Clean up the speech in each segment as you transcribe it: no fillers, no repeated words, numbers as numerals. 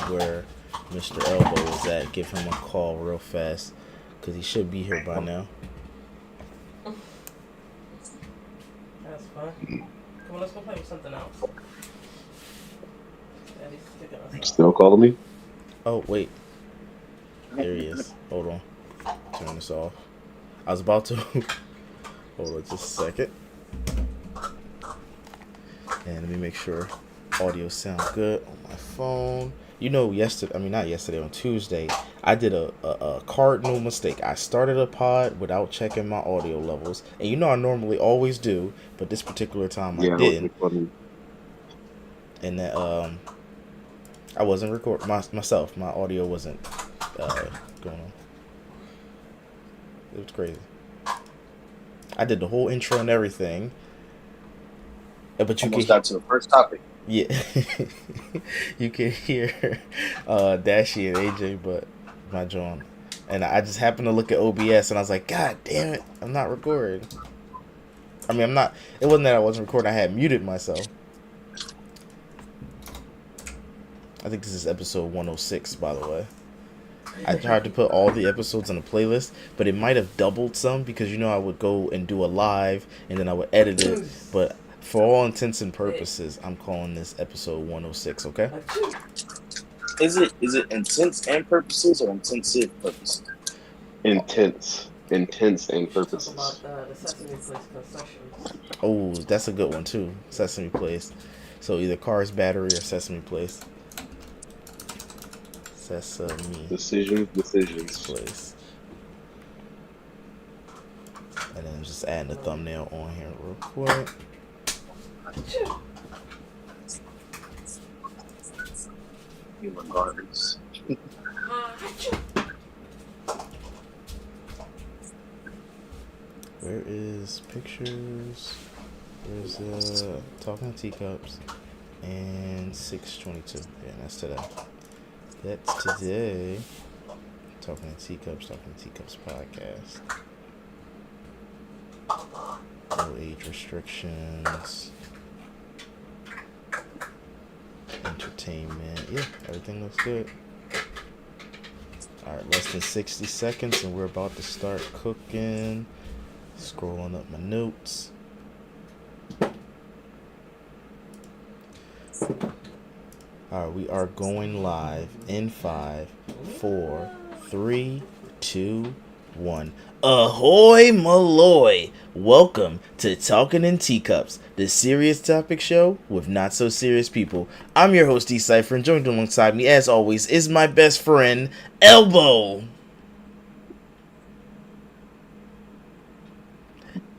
where Mr. Elbow is at. Give him a call real fast, because he should be here by now. That's fun. Come on, let's go play with something else. Still calling me? Oh, wait. There he is. Hold on. Turn this off. I was about to. Hold on just a second. And let me make sure audio sounds good on my phone. You know, on Tuesday, I did a cardinal mistake. I started a pod without checking my audio levels. And you know I normally always do, but this particular time I didn't. And that I wasn't recording myself. My audio wasn't going on. It was crazy. I did the whole intro and everything. But you almost got to the first topic. Yeah. You can hear Dashy and AJ, but not John. And I just happened to look at OBS and I was like, God damn it, I'm not recording. I mean, it wasn't that I wasn't recording, I had muted myself. I think this is episode 106, by the way. I tried to put all the episodes on a playlist, but it might have doubled some because, you know, I would go and do a live and then I would edit it. But for all intents and purposes, I'm calling this episode 106, okay? Is it intense and purposes or intensive purposes? Intense and purposes. About the Sesame Place concessions. Oh, that's a good one too. Sesame Place. So either Cars Battery or Sesame Place. Sesame Decisions. Place. And then just adding the thumbnail on here real quick. Human gardens. Where is pictures? Where's Talking Teacups and 622. Yeah, that's today. That's today. Talking Teacups podcast. No age restrictions. Entertainment. Yeah, everything looks good. Alright, less than 60 seconds and we're about to start cooking. Scrolling up my notes. Alright, we are going live in 5, 4, 3, 2, 1. Ahoy Maloy! Welcome to Talking in Teacups, the serious topic show with not so serious people. I'm your host D-Cypher, and joined alongside me as always is my best friend, Elbow.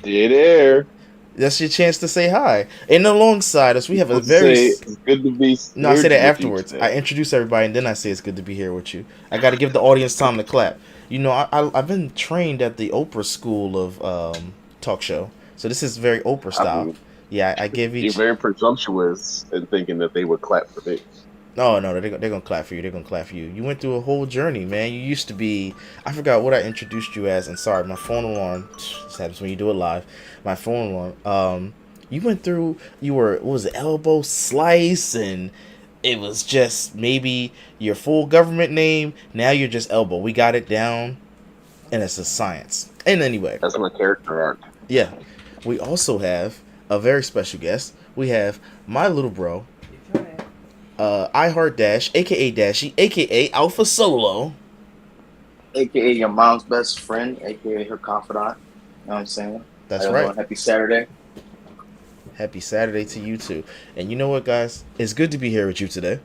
Hey there. That's your chance to say hi. And alongside us, we have a it's good to be. No, I say that afterwards. I introduce everybody, and then I say it's good to be here with you. I got to give the audience time to clap. You know, I've been trained at the Oprah school of talk show, so this is very Oprah style. Yeah, I give each. You're very presumptuous in thinking that they would clap for me. No, they're gonna clap for you. They're gonna clap for you. You went through a whole journey, man. You used to be. I forgot what I introduced you as. And sorry, my phone alarm. This happens when you do it live. My phone alarm. You went through. You were what was it, Elbow Slice, and it was just maybe your full government name. Now you're just Elbow. We got it down, and it's a science. And anyway, that's my character arc. Yeah, we also have a very special guest. We have my little bro. I Heart Dash, aka Dashy, aka Alpha Solo, aka your mom's best friend, aka her confidant. You know what I'm saying? That's right. Happy Saturday. Happy Saturday to you too. And you know what, guys? It's good to be here with you today.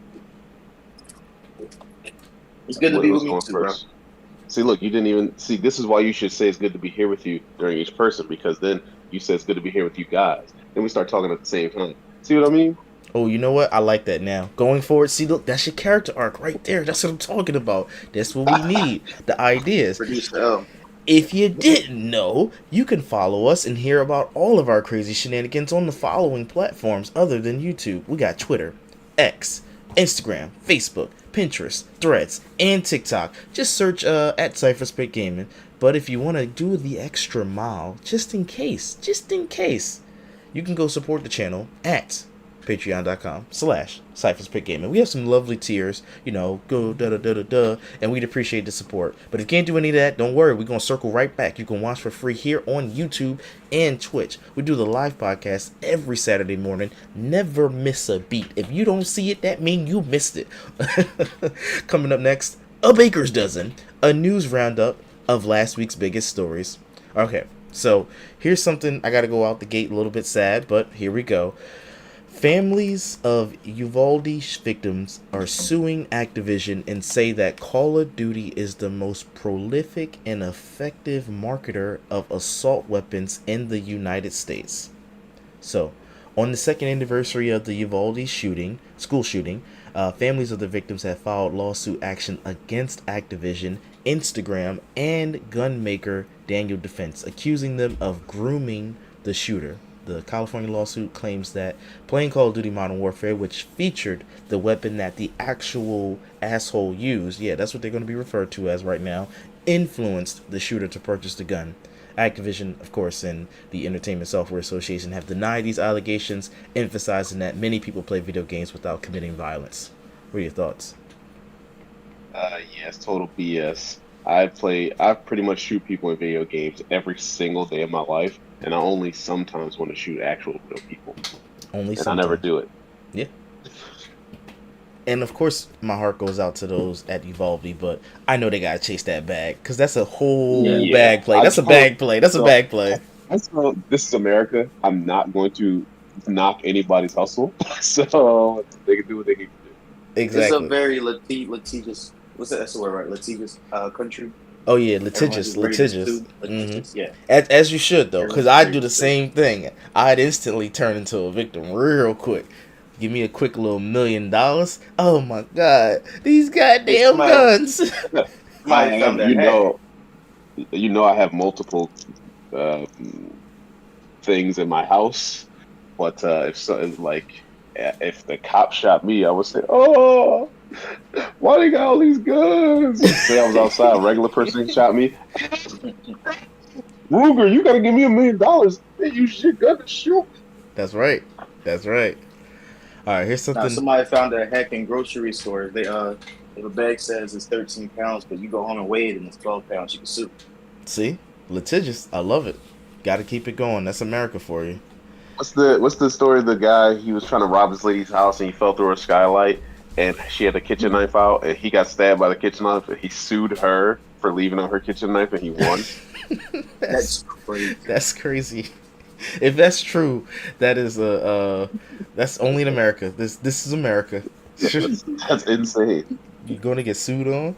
It's good to be with you too, bro. See, look, you didn't even see. This is why you should say it's good to be here with you during each person, because then you say it's good to be here with you guys. Then we start talking at the same time. See what I mean? Oh, you know what? I like that now. Going forward, see, look, that's your character arc right there. That's what I'm talking about. That's what we need. The ideas. If you didn't know, you can follow us and hear about all of our crazy shenanigans on the following platforms other than YouTube. We got Twitter, X, Instagram, Facebook, Pinterest, Threads, and TikTok. Just search at CypherSpit Gaming. But if you want to do the extra mile, just in case, you can go support the channel at patreon.com/CyphersPickGaming. We have some lovely tiers, go da-da-da-da-da, and we'd appreciate the support. But if you can't do any of that, don't worry. We're going to circle right back. You can watch for free here on YouTube and Twitch. We do the live podcast every Saturday morning. Never miss a beat. If you don't see it, that means you missed it. Coming up next, a baker's dozen, a news roundup of last week's biggest stories. Okay, so here's something I gotta go out the gate a little bit sad, but here we go. Families of Uvalde victims are suing Activision and say that Call of Duty is the most prolific and effective marketer of assault weapons in the United States. So, on the second anniversary of the Uvalde school shooting, families of the victims have filed lawsuit action against Activision, Instagram, and gun maker Daniel Defense, accusing them of grooming the shooter. The California lawsuit claims that playing Call of Duty Modern Warfare, which featured the weapon that the actual asshole used, yeah, that's what they're going to be referred to as right now, influenced the shooter to purchase the gun. Activision, of course, and the Entertainment Software Association have denied these allegations, emphasizing that many people play video games without committing violence. What are your thoughts? Yes, total BS. I pretty much shoot people in video games every single day of my life, and I only sometimes want to shoot actual real people. Only and sometimes. I never do it. Yeah. And of course, my heart goes out to those at Uvalde, but I know they gotta chase that bag because that's a whole bag play. That's a bag play. That's a bag play. So this is America. I'm not going to knock anybody's hustle, so they can do what they need to do. Exactly. It's a very litigious. What's that? That's the word, right? Litigious country. Oh yeah, litigious. Mm-hmm. Yeah. As you should though, because I do the same thing. I'd instantly turn into a victim real quick. Give me a quick little $1 million. Oh my god, these goddamn guns! I have multiple things in my house, but if the cop shot me, I would say, "Oh, why they got all these guns?" Say I was outside, a regular person shot me. Ruger, you gotta give me $1 million. They use your gun to shoot. That's right. All right, here's something. Now, somebody found a hack in grocery stores. They if a bag says it's 13 pounds, but you go home and weigh it and it's 12 pounds, you can sue. See, litigious. I love it. Got to keep it going. That's America for you. What's the story of the guy? He was trying to rob his lady's house and he fell through her skylight and she had a kitchen knife out and he got stabbed by the kitchen knife and he sued her for leaving on her kitchen knife and he won. That's crazy. That's crazy. If that's true, that is that's only in America. This is America. That's insane. You're gonna get sued on.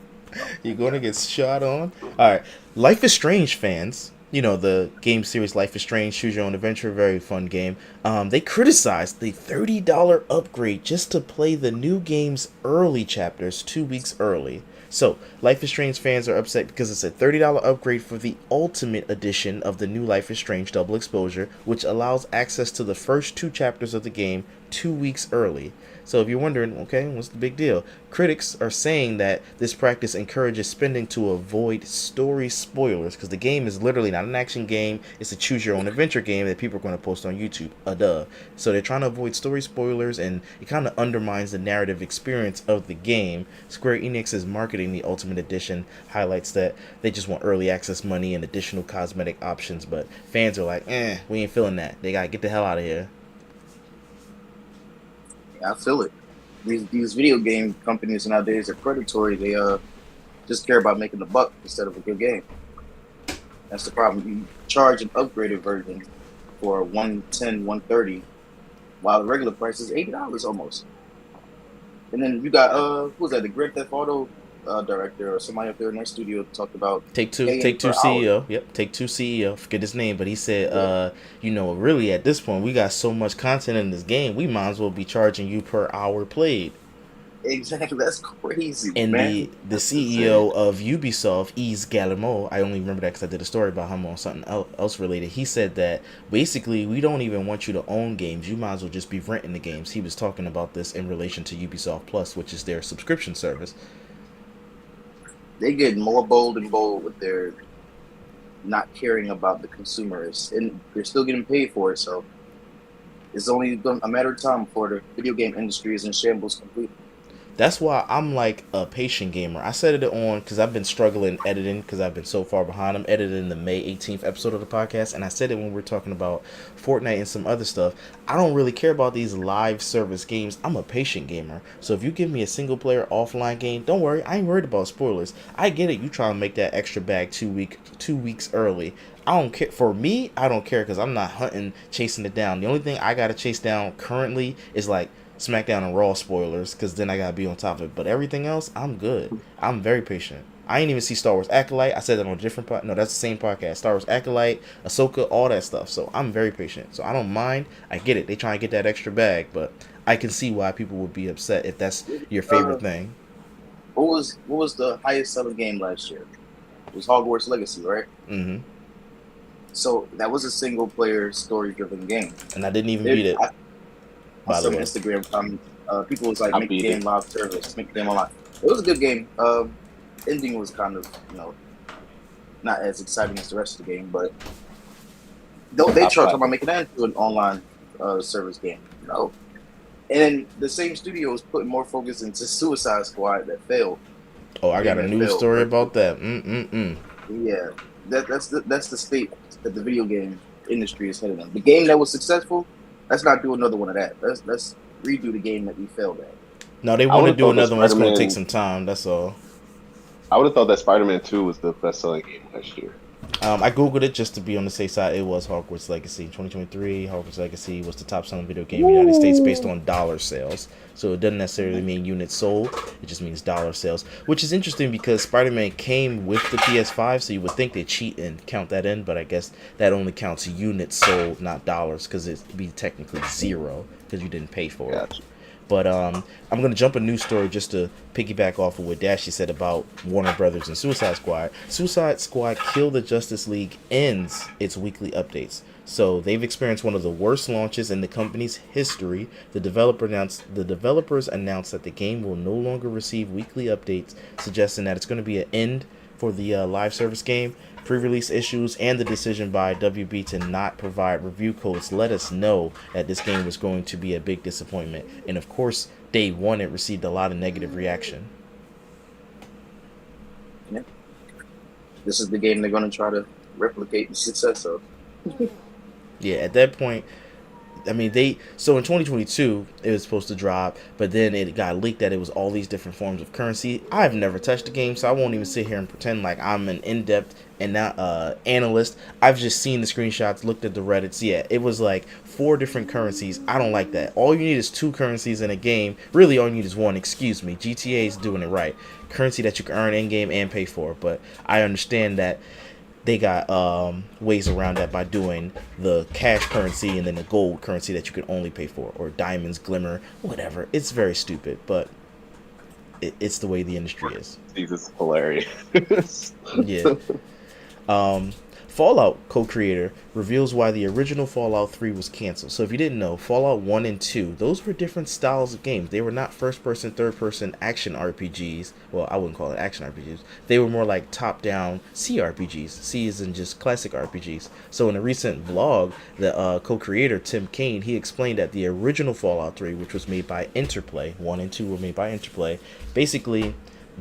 You're gonna get shot on. All right, Life is Strange fans. You know the game series Life is Strange, Choose Your Own Adventure, very fun game. They criticized the $30 upgrade just to play the new game's early chapters 2 weeks early. So, Life is Strange fans are upset because it's a $30 upgrade for the Ultimate Edition of the new Life is Strange Double Exposure, which allows access to the first 2 chapters of the game 2 weeks early. So if you're wondering, okay, what's the big deal? Critics are saying that this practice encourages spending to avoid story spoilers, because the game is literally not an action game. It's a choose your own adventure game that people are going to post on YouTube. So they're trying to avoid story spoilers, and it kind of undermines the narrative experience of the game. Square Enix is marketing the Ultimate Edition, highlights that they just want early access money and additional cosmetic options, but fans are like, we ain't feeling that. They got to get the hell out of here. I feel it. These video game companies nowadays are predatory. They just care about making the buck instead of a good game. That's the problem. You charge an upgraded version for $110, $130, while the regular price is $80 almost. And then you got who was that? The Grand Theft Auto director or somebody up there in their studio talked about Take-Two CEO. Yep, Take-Two CEO. Forget his name, but he said, really at this point we got so much content in this game, we might as well be charging you per hour played. Exactly, that's crazy. And man. the CEO of Ubisoft, Yves Guillemot, I only remember that because I did a story about him on something else related. He said that basically we don't even want you to own games. You might as well just be renting the games. He was talking about this in relation to Ubisoft Plus, which is their subscription service. They get more bold and bold with their not caring about the consumers, and they're still getting paid for it. So it's only a matter of time before the video game industry is in shambles completely. That's why I'm like a patient gamer. I set it on because I've been struggling editing because I've been so far behind. I'm editing the May 18th episode of the podcast, and I said it when we were talking about Fortnite and some other stuff. I don't really care about these live service games. I'm a patient gamer. So if you give me a single player offline game, don't worry. I ain't worried about spoilers. I get it. You try to make that extra bag 2 weeks early. I don't care. For me, I don't care because I'm not hunting, chasing it down. The only thing I got to chase down currently is like SmackDown and Raw spoilers, because then I gotta be on top of it. But everything else, I'm good. I'm very patient. I ain't even see Star Wars Acolyte. I said that on a different podcast. No, that's the same podcast. Star Wars Acolyte, Ahsoka, all that stuff. So I'm very patient. So I don't mind. I get it. They try and get that extra bag, but I can see why people would be upset if that's your favorite thing. What was the highest selling game last year? It was Hogwarts Legacy, right? Mm-hmm. So that was a single player story driven game. And I didn't even beat it. On some Instagram comments, people was like, make the game live service, make the game online. It was a good game. Ending was kind of, not as exciting as the rest of the game, but they talk about making that into an online service game, And the same studio is putting more focus into Suicide Squad that failed. Oh, I got a news story about that. Yeah, that's the state that the video game industry is headed in. The game that was successful, let's not do another one of that. Let's redo the game that we failed at. No, they want to do another one. That's going to take some time. That's all. I would have thought that Spider-Man 2 was the best-selling game last year. I googled it just to be on the safe side. It was Hogwarts Legacy 2023. Hogwarts Legacy was the top-selling video game in the United States based on dollar sales. So it doesn't necessarily mean units sold. It just means dollar sales, which is interesting because Spider-Man came with the PS5, so you would think they cheat and count that in, but I guess that only counts units sold, not dollars, because it'd be technically zero because you didn't pay for it. But I'm going to jump a news story just to piggyback off of what Dashy said about Warner Brothers and Suicide Squad. Suicide Squad Kill the Justice League ends its weekly updates. So they've experienced one of the worst launches in the company's history. The developers announced that the game will no longer receive weekly updates, suggesting that it's going to be an end for the live service game. Pre-release issues and the decision by WB to not provide review codes let us know that this game was going to be a big disappointment. And of course, day one, it received a lot of negative reaction. Yeah. This is the game they're going to try to replicate the success of. Yeah, at that point, I mean, so in 2022, it was supposed to drop, but then it got leaked that it was all these different forms of currency. I've never touched the game, so I won't even sit here and pretend like I'm an in-depth and not analyst. I've just seen the screenshots, looked at the Reddits. Yeah, it was like 4 different currencies. I don't like that. All you need is 2 currencies in a game. Really, all you need is 1. Excuse me. GTA is doing it right. Currency that you can earn in-game and pay for, but I understand that they got ways around that by doing the cash currency and then the gold currency that you can only pay for, or diamonds, glimmer, whatever. It's very stupid, but it's the way the industry is. It's hilarious. Yeah. Fallout co-creator reveals why the original Fallout 3 was canceled. So if you didn't know, Fallout 1 and 2, those were different styles of games. They were not first-person, third-person action RPGs. Well, I wouldn't call it action RPGs. They were more like top-down CRPGs. C is in just classic RPGs. So in a recent vlog, the co-creator, Tim Cain, he explained that the original Fallout 3, which was made by Interplay, 1 and 2 were made by Interplay, basically,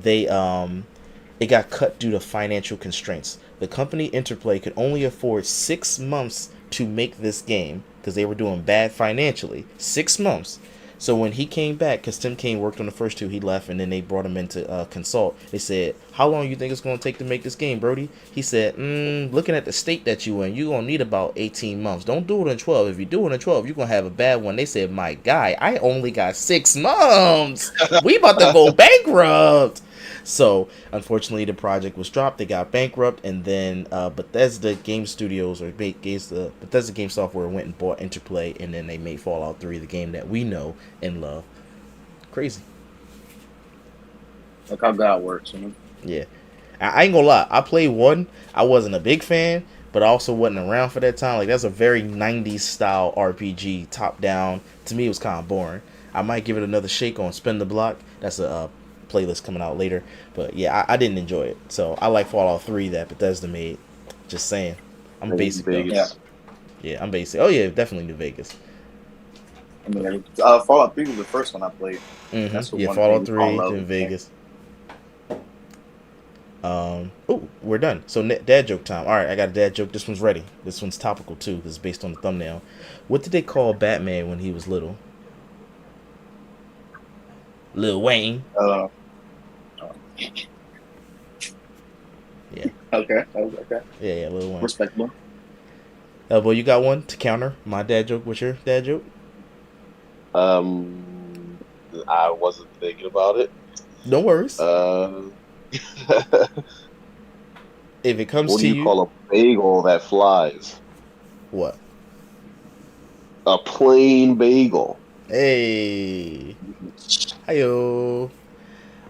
it got cut due to financial constraints. The company Interplay could only afford 6 months to make this game because they were doing bad financially. 6 months. So when he came back, because Tim Cain worked on the first 2, he left, and then they brought him in to consult. They said, how long you think it's going to take to make this game, Brody? He said, looking at the state that you in, you're going to need about 18 months. Don't do it in 12. If you do it in 12, you're going to have a bad one. They said, my guy, I only got 6 months. We about to go bankrupt. So, unfortunately, the project was dropped. They got bankrupt, and then Bethesda Game Studios, or Bethesda Game Software, went and bought Interplay, and then they made Fallout 3, the game that we know and love. Crazy. Like how God works, you know? Yeah. I ain't gonna lie. I played 1. I wasn't a big fan, but I also wasn't around for that time. Like, that's a very 90s style RPG, top-down. To me, it was kind of boring. I might give it another shake on Spin the Block. That's a playlist coming out later, but yeah, I didn't enjoy it. So I like Fallout 3 that Bethesda made. Just saying, I'm basic. Vegas. Yeah, I'm basic. Oh yeah, definitely New Vegas. I mean, Fallout 3 was the first one I played. That's what Yeah, one Fallout made me fall in 3 love in with the game. Vegas. Oh, we're done. So dad joke time. All right, I got a dad joke. This one's ready. This one's topical too, because it's based on the thumbnail. What did they call Batman when he was little? Lil Wayne. Uh, Yeah. okay. Yeah, Lil Wayne. Respectable. Well, you got one to counter my dad joke. What's your dad joke? I wasn't thinking about it. No worries. If it comes What to do you call a bagel that flies? What? A plain bagel. Hey. Hiyo.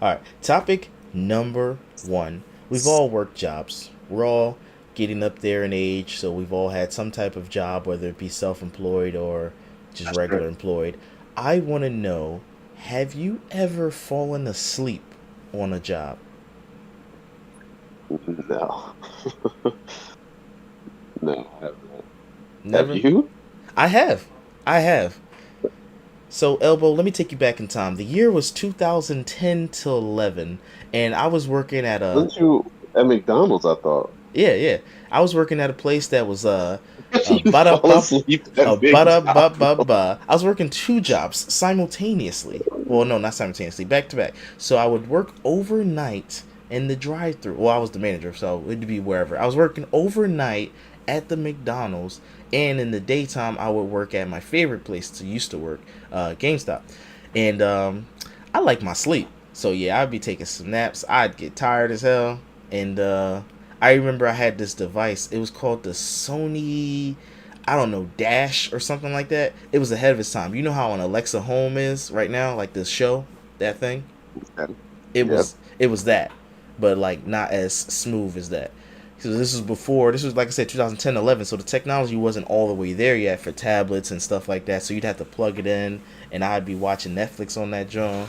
Alright, topic number 1. We've all worked jobs. We're all getting up there in age, so we've all had some type of job, whether it be self-employed or just regular employed. I want to know, have you ever fallen asleep on a job? No. No, I haven't. Never? Have you? I have. So, Elbow, let me take you back in time. The year was 2010 to 11, and I was working at a... Weren't you at McDonald's, I thought? Yeah. I was working at a place that was You fall asleep at McDonald's. I was working 2 jobs simultaneously. Well, no, not simultaneously, back to back. So I would work overnight in the drive-thru. Well, I was the manager, so it'd be wherever. I was working overnight at the McDonald's, and in the daytime I would work at my favorite place to used to work, GameStop. And I like my sleep. So yeah, I'd be taking some naps. I'd get tired as hell. And I remember I had this device. It was called the Sony, I don't know, Dash or something like that. It was ahead of its time. You know how an Alexa Home is right now, like this show, that thing. It was that, but like not as smooth as that. So this was like I said, 2010, 11. So the technology wasn't all the way there yet for tablets and stuff like that. So you'd have to plug it in, and I'd be watching Netflix on that joint.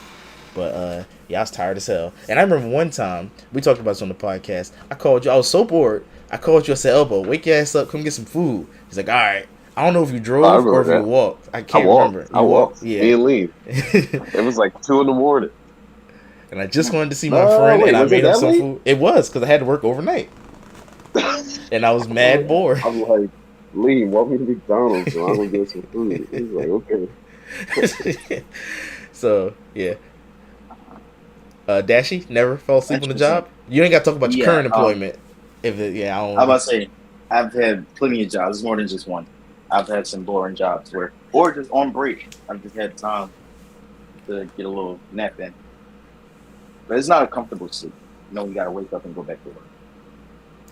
But yeah, I was tired as hell. And I remember one time, we talked about this on the podcast, I called you, I was so bored, I called you, I said, Elbow, wake your ass up, come get some food. He's like, alright. I don't know if you drove or if you walked. I can't remember. I walked. Yeah. Me and Lee. It was like 2 a.m. And I just wanted to see my friend, and I made him some food. It was, because I had to work overnight. And I was mad bored. I was like, Lee, walk me to McDonald's so I'm going to get some food. He's like, okay. So, yeah. Dashy, never fell asleep on the job? You ain't got to talk about your current employment. I don't I'm about to say, I've had plenty of jobs. It's more than just one. I've had some boring jobs or just on break. I've just had time to get a little nap in. But it's not a comfortable sleep. You know, you got to wake up and go back to work.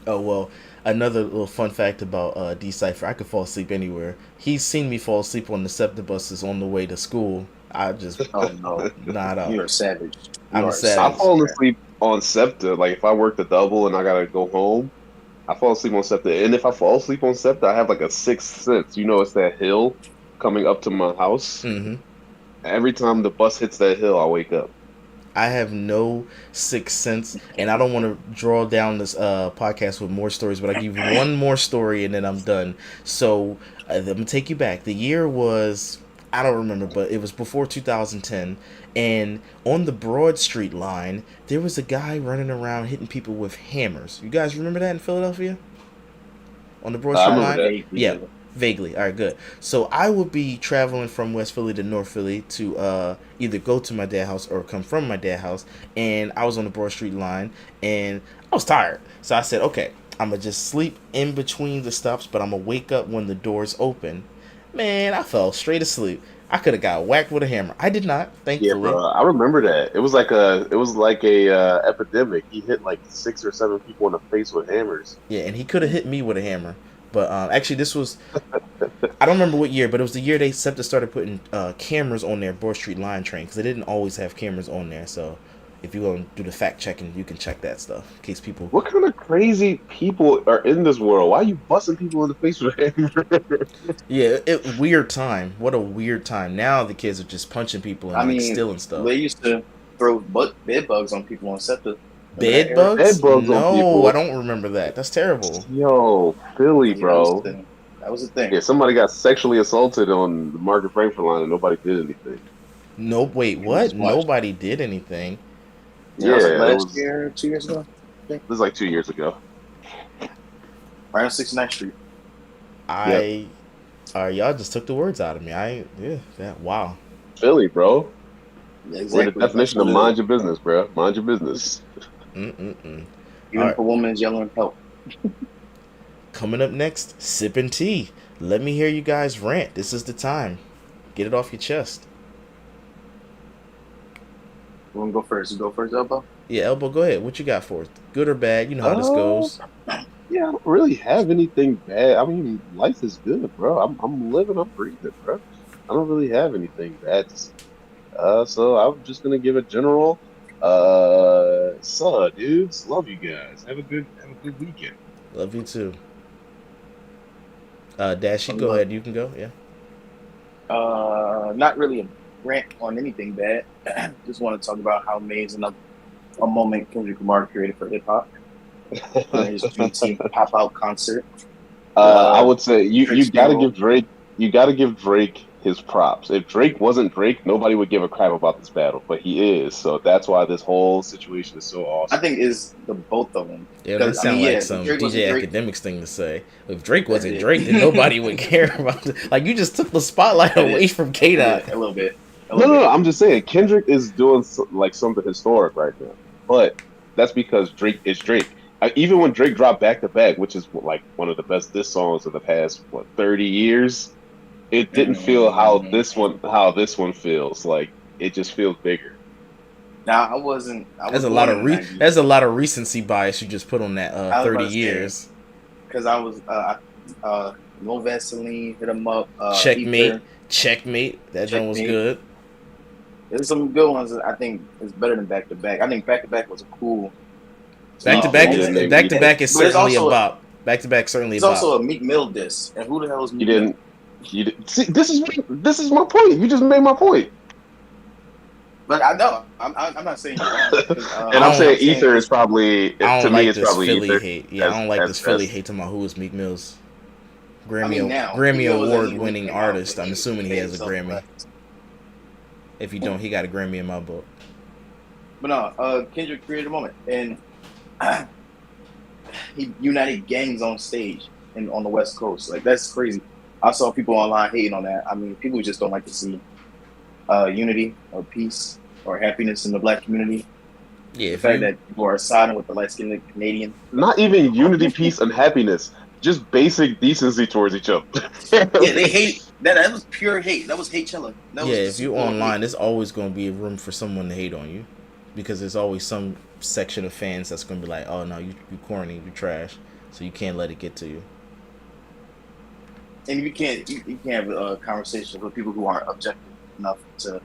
Oh, well, another little fun fact about D-Cypher, I could fall asleep anywhere. He's seen me fall asleep on the SEPTA buses on the way to school. I just... Oh, no. Not up. You're a savage. I'm a savage. I fall asleep on SEPTA. Like, if I work the double and I got to go home, I fall asleep on SEPTA. And if I fall asleep on SEPTA, I have like a sixth sense. You know, it's that hill coming up to my house. Mm-hmm. Every time the bus hits that hill, I wake up. I have no sixth sense, and I don't want to draw down this podcast with more stories, but I'll give you one more story and then I'm done. So I'm going to take you back. The year was, I don't remember, but it was before 2010, and on the Broad Street line, there was a guy running around hitting people with hammers. You guys remember that in Philadelphia? On the Broad Street line? Yeah. Vaguely. All right, good. So I would be traveling from West Philly to North Philly to either go to my dad's house or come from my dad's house. And I was on the Broad Street line and I was tired. So I said, okay, I'm going to just sleep in between the stops, but I'm going to wake up when the doors open. Man, I fell straight asleep. I could have got whacked with a hammer. I did not, thankfully. Yeah, bro. I remember that. It was like a epidemic. He hit like 6 or 7 people in the face with hammers. Yeah, and he could have hit me with a hammer. But actually, this was, I don't remember what year, but it was the year they SEPTA started putting cameras on their Broad Street line train, because they didn't always have cameras on there. So if you go and do the fact checking, you can check that stuff in case people... What kind of crazy people are in this world? Why are you busting people in the face with a hammer? Yeah, weird time. What a weird time. Now the kids are just punching people and stealing stuff. They used to throw bed bugs on people on SEPTA. Bed bugs? Bed bugs no, on people. I don't remember that. That's terrible. Yo, Philly, bro. That was the thing. Yeah, somebody got sexually assaulted on the Margaret Frankfurt line and nobody did anything. Nope. Wait, what? Nobody did anything. Yeah, that was like Yeah, last year, 2 years ago. this was like 2 years ago. Right on 69th Street. Y'all just took the words out of me. Wow. Philly, bro. Yeah, We're exactly. the definition of mind your business, bro. Mind your business. Mm-mm-mm. Even if a woman is yelling help. Coming up next, sipping tea. Let me hear you guys rant. This is the time. Get it off your chest. You want to go first? You go first, Elbow? Yeah, Elbow, go ahead. What you got for us? Good or bad? You know how this goes. Yeah, I don't really have anything bad. I mean, life is good, bro. I'm living, I'm breathing, bro. I don't really have anything bad to say. So I'm just gonna give a general dudes, love you guys. Have a good weekend. Love you too. Dashy, go ahead. You can go. Yeah. Not really a rant on anything bad. Just want to talk about how amazing a moment Kendrick Lamar created for hip hop. His Juneteenth pop out concert. I would say you gotta give Drake his props. If Drake wasn't Drake, nobody would give a crap about this battle, but he is. So that's why this whole situation is so awesome. I think it's the both of them. Yeah, that sounds like some DJ Academics thing to say. If Drake wasn't Drake, then nobody would care about it. Like, you just took the spotlight away from K-Dot. A little bit. No. I'm just saying, Kendrick is doing like something historic right now. But that's because Drake is Drake. Even when Drake dropped Back to Back, which is like one of the best diss songs of the past 30 years, it didn't feel how this one feels. Like, it just feels bigger. Now there's a lot of recency bias you just put on that 30 years. Because I was No Vaseline, hit him up. Checkmate. That one was good. There's some good ones that I think is better than Back to Back. I think Back to Back was a cool. Back to Back is certainly a bop. Back to Back certainly. It's also a Meek Mill diss. And who the hell is Meek Mill? You didn't see. This is my point. You just made my point. But I know I'm not saying you're wrong. And I'm saying Ether is probably to me it's probably Philly Ether. hate. Yeah, I don't like this Philly hate to my who is Meek Mill's Grammy award-winning artist. I'm assuming he has a Grammy. If you don't, he got a Grammy in my book. But no, Kendrick created a moment, and he united gangs on stage and on the West Coast. Like, that's crazy. I saw people online hating on that. I mean, people just don't like to see unity or peace or happiness in the black community. Yeah, the fact that people are siding with the light-skinned Canadian. Not even unity, peace, and happiness. Just basic decency towards each other. Yeah, they hate. That was pure hate. That was hate-chilla. If you're online, there's always going to be a room for someone to hate on you. Because there's always some section of fans that's going to be like, oh, no, you corny, you trash. So you can't let it get to you. And you can't have a conversation with people who aren't objective enough to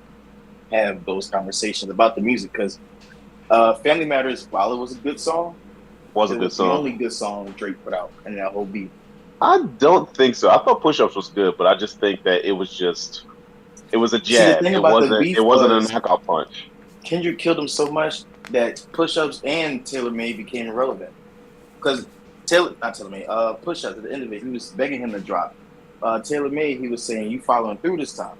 have those conversations about the music. Because Family Matters, while it was a good song, was the only good song Drake put out in that whole beat. I don't think so. I thought Push Ups was good, but I just think that it was a jab. It wasn't a knockout punch. Kendrick killed him so much that Push Ups and Taylor Made became irrelevant. Because Push Ups, at the end of it, he was begging him to drop. Taylor Made, he was saying, you following through this time.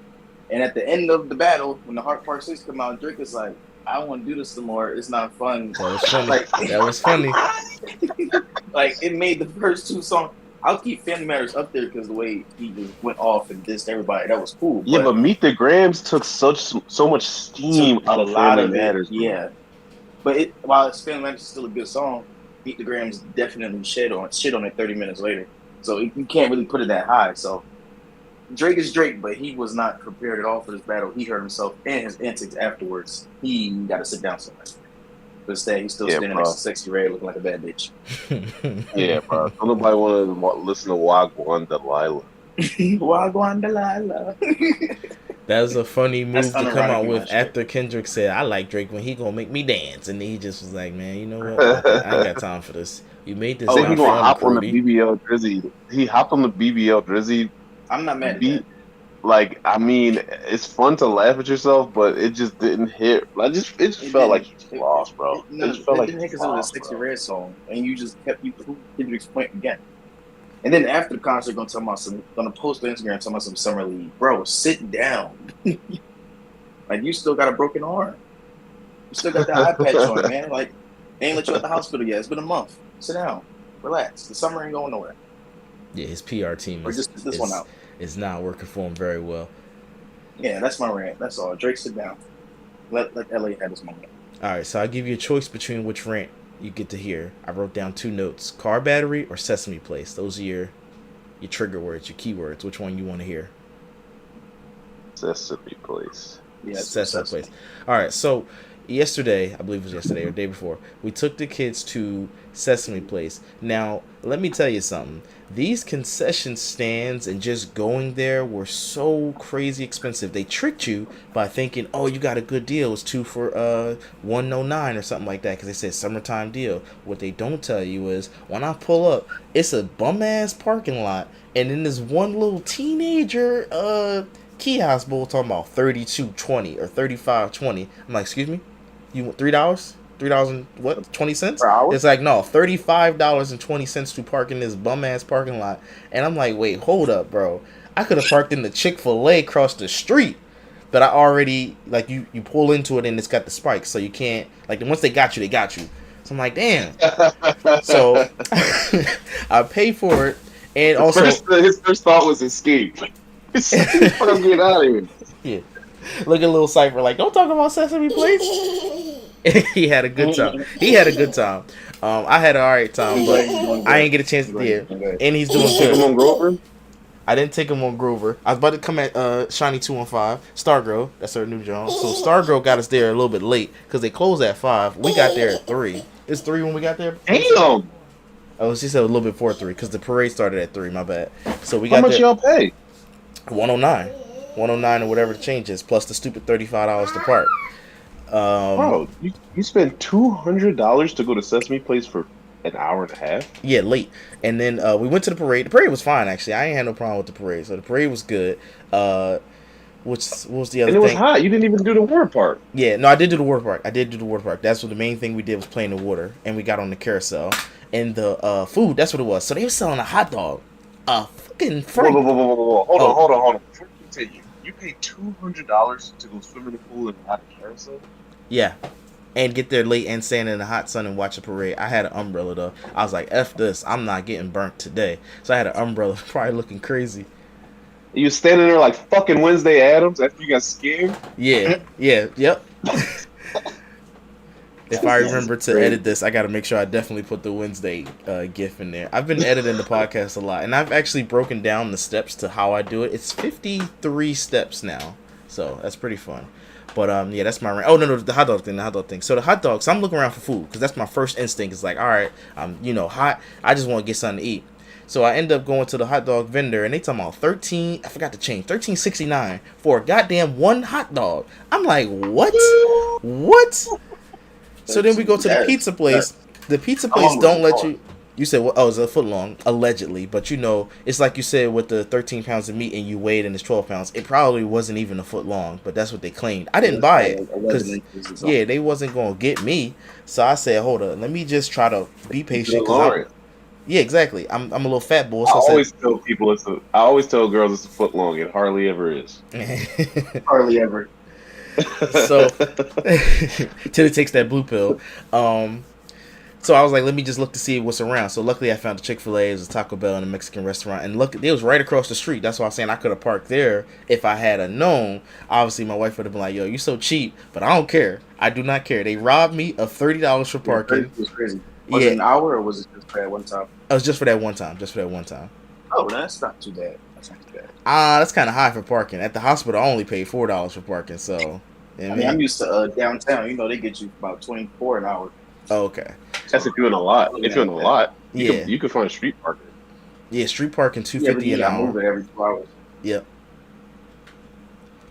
And at the end of the battle, when the Heart Part 6 come out, Drake is like, I don't want to do this anymore. It's not fun. That was funny. That was funny. Like, it made the first two songs. I'll keep Family Matters up there because the way he just went off and dissed everybody, that was cool. Yeah, but Meet the Grams took so much steam out of Family Matters. Yeah. But while Family Matters is still a good song, Meet the Grams definitely shit on it 30 minutes later. So you can't really put it that high. So Drake is Drake, but he was not prepared at all for this battle. He hurt himself and his antics afterwards. He got to sit down somewhere. But instead, he's still standing next to Sexy Red looking like a bad bitch. Yeah, bro. Don't nobody want to listen to Wagwan Delilah. Wagwan Delilah. That was a funny move to come out with after Kendrick said, I like Drake when he gonna make me dance. And then he just was like, man, you know what? I ain't got time for this. You made this. He gonna hop on the BBL Drizzy. He hopped on the BBL Drizzy. I'm not mad at that. Like, I mean, it's fun to laugh at yourself, but it just didn't hit. It just felt like he lost, bro. It just felt like it didn't hit because it was a Sexy Red song, and you just kept Kendrick's point again. And then after the concert, gonna post on Instagram talking about some summer league. Bro, sit down. Like you still got a broken arm. You still got the eye patch on, man. Like they ain't let you at the hospital yet. It's been a month. Sit down, relax. The summer ain't going nowhere. Yeah, his PR team is not working for him very well. Yeah, that's my rant. That's all. Drake, sit down. Let LA have his moment. All right, so I'll give you a choice between which rant you get to hear. I wrote down 2 notes: car battery or Sesame Place. Those are your trigger words, your keywords. Which one you want to hear? Sesame Place. Yeah, Sesame Place. All right, so yesterday, I believe it was yesterday or the day before, we took the kids to Sesame Place. Now, let me tell you something. These concession stands and just going there were so crazy expensive. They tricked you by thinking, oh, you got a good deal. It's 2 for $109 or something like that because they said summertime deal. What they don't tell you is when I pull up, it's a bum-ass parking lot, and then this one little teenager kiosk bull talking about $32.20 or $35.20. I'm like, excuse me? You want $3? $3.20? Per hour? It's like, no, $35.20 to park in this bum ass parking lot. And I'm like, wait, hold up, bro. I could have parked in the Chick-fil-A across the street, but I already, like, you pull into it and it's got the spikes, so you can't, like, once they got you, they got you. So I'm like, damn. So I pay for it, and also his first thought was escape. I'm getting out of here. Yeah. Look at little Cypher like, don't talk about Sesame Place. He had a good time. I had an alright time, but I ain't get a chance to hear. And he's doing Take him on Grover? I didn't take him on Grover. I was about to come at Shiny 215, Stargirl. That's her new job. So Stargirl got us there a little bit late because they closed at 5. We got there at 3. It's 3 when we got there. Damn. Oh, she said a little bit before 3 because the parade started at 3. My bad. So we got How much there. y'all pay? 109, 109 or whatever the change is, plus the stupid $35 to park. Bro, you spent $200 to go to Sesame Place for an hour and a half? Yeah, late. And then we went to the parade. The parade was fine, actually. I ain't had no problem with the parade. So the parade was good. What was the other thing? And it was hot. You didn't even do the water park. Yeah, no, I did do the water park. That's what the main thing we did was play in the water. And we got on the carousel. And the food, that's what it was. So they were selling a hot dog. A fucking Frank. Whoa. Hold on. Before you continue, you paid $200 to go swim in the pool and not a carousel? Yeah. And get there late and stand in the hot sun and watch a parade. I had an umbrella, though. I was like, F this. I'm not getting burnt today. So I had an umbrella, probably looking crazy. You was standing there like fucking Wednesday Addams after you got scared? Yeah, yep. If I remember to edit this, I got to make sure I definitely put the Wednesday gif in there. I've been editing the podcast a lot, and I've actually broken down the steps to how I do it. It's 53 steps now, so that's pretty fun. But yeah, that's my rant. Oh no, the hot dog thing. So the hot dogs, so I'm looking around for food because that's my first instinct. It's like, all right, I'm hot. I just want to get something to eat. So I end up going to the hot dog vendor, and they talking about $13.69 for a goddamn one hot dog. I'm like, what? So then we go to the pizza place. The pizza place don't let you. You said, well, it's a foot long, allegedly. But it's like you said with the 13 pounds of meat and you weighed and it's 12 pounds. It probably wasn't even a foot long, but that's what they claimed. I didn't buy it because, they wasn't going to get me. So I said, hold up, let me just try to be patient. Yeah, exactly. I'm a little fat boy. So I always tell girls it's a foot long. It hardly ever is. Hardly ever. So till it takes that blue pill. So I was like, let me just look to see what's around. So luckily I found a Chick-fil-A, there's a Taco Bell, and a Mexican restaurant. And look, it was right across the street. That's why I was saying I could have parked there if I had a known. Obviously, my wife would have been like, yo, you so cheap. But I don't care. I do not care. They robbed me of $30 for parking. It was crazy. Was it an hour or was it just for that one time? It was just for that one time. Oh, that's not too bad. That's kind of high for parking. At the hospital, I only paid $4 for parking. So, I'm used to downtown. They get you about $24 an hour. Oh, okay. That's if you're in a lot. You could find street parking. Yeah, street parking $2.50 an hour. Move it every 2 hours. Yep.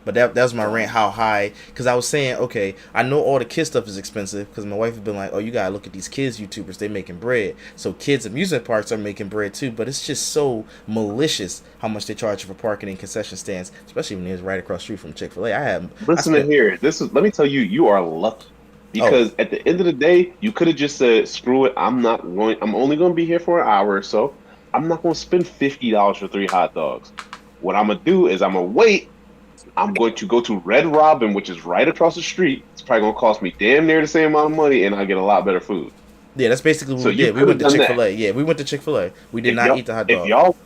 But that was my rant, how high, because I was saying, okay, I know all the kids stuff is expensive, because my wife has been like, oh, you gotta look at these kids YouTubers, they making bread. So kids amusement parks are making bread too, but it's just so malicious how much they charge you for parking in concession stands, especially when it's right across the street from Chick-fil-A. Let me tell you, you are lucky. Because at the end of the day, you could have just said, screw it, I'm only going to be here for an hour or so. I'm not gonna spend $50 for 3 hot dogs. What I'm gonna do is I'm gonna wait. I'm going to go to Red Robin, which is right across the street. It's probably gonna cost me damn near the same amount of money, and I get a lot better food. Yeah, that's basically what So we you did. We could went have to done Chick-fil-A. that. Yeah, we went to Chick-fil-A. We did If not y'all, eat the hot if dog. y'all,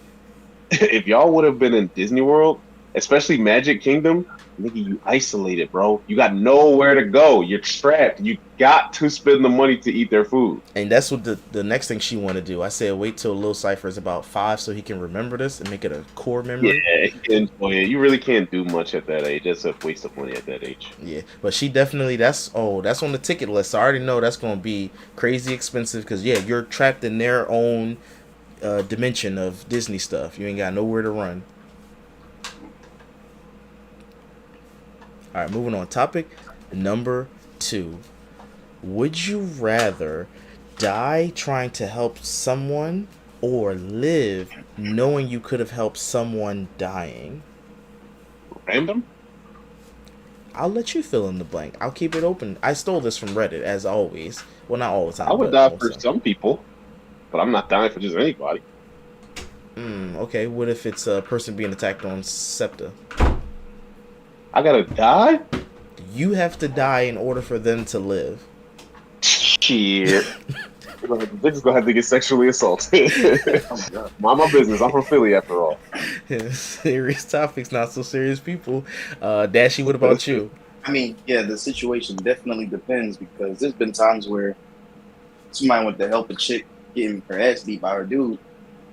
if y'all would have been in Disney World, especially Magic Kingdom, nigga, you isolated, bro. You got nowhere to go. You're trapped. You got to spend the money to eat their food. And that's what the next thing she want to do. I said wait till Lil Cypher is about 5 so he can remember this and make it a core memory. Yeah, you can enjoy it. You really can't do much at that age. That's a waste of money at that age. Yeah, but she definitely that's on the ticket list. So I already know that's gonna be crazy expensive because yeah, you're trapped in their own dimension of Disney stuff. You ain't got nowhere to run. All right, moving on. Topic number 2. Would you rather die trying to help someone or live knowing you could have helped someone dying? Random? I'll let you fill in the blank. I'll keep it open. I stole this from Reddit, as always. Well, not all the time. I would but die for most of some people, but I'm not dying for just anybody. Okay, what if it's a person being attacked on SEPTA? I gotta die? You have to die in order for them to live. Shit. They're just gonna have to get sexually assaulted. Mind my business. I'm from Philly after all. Serious topics, not so serious people. Dashy, what about you? I mean, yeah, the situation definitely depends because there's been times where somebody went to help a chick getting her ass beat by her dude.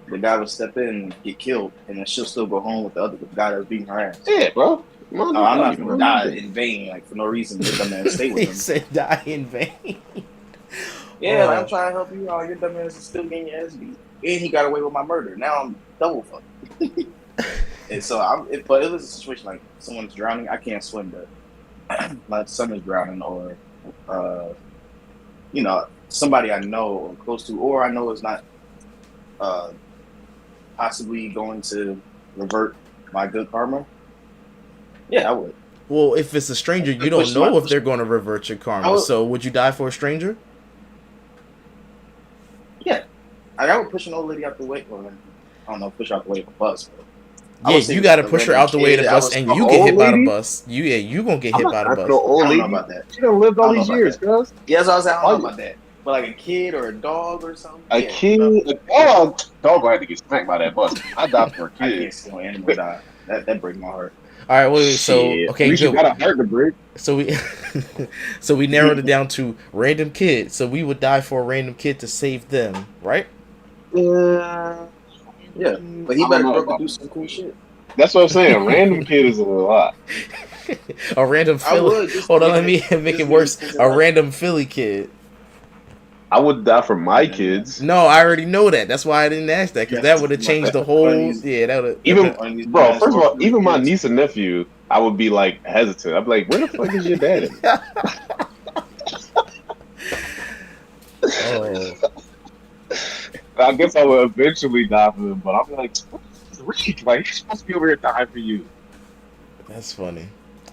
The guy would step in and get killed, and then she'll still go home with the guy that was beating her ass. Yeah, bro. I'm not gonna die in vain, like for no reason. Your dumb ass stay with He him. said die in vain. Yeah, like, I'm trying to help you out. Your dumb ass is still getting your ass beat, and he got away with my murder. Now I'm double fucked. And so, but it was a situation like someone's drowning. I can't swim, but my son is drowning, or somebody I know or close to, or I know is not possibly going to revert my good karma. Yeah, I would. Well, if it's a stranger, you don't know if they're going to revert your karma. So, would you die for a stranger? Yeah, I would push an old lady out the way. Well, I don't know, push her out the way of a bus. But yeah, you got to push her out the way of the bus, and you get hit by the bus. You gonna get hit by the bus. I don't know about that. She done lived all these years, cuz. Yeah, that's what I was saying. I don't know about that. But like a kid or a dog or something. A kid, a dog gonna have to get smacked by that bus. I die for a kid. I can't see no animal die. That breaks my heart. All right, wait. So okay, you got a heart to break. So we narrowed it down to random kid. So we would die for a random kid to save them, right? Yeah, but he better go do some cool shit. That's what I'm saying. Random kid is a lot. A random Philly. Hold on, let me make it worse. A random Philly kid. I would die for my kids. No, I already know that. That's why I didn't ask that, because that would have changed the whole. Yeah, that would. Even bro, first of all, even my niece and nephew, I would be like hesitant. I'd be like, "Where the fuck is your daddy?" Oh. I guess I would eventually die for them, but I'm like, Rick, like, he's supposed to be over here dying for you. That's funny.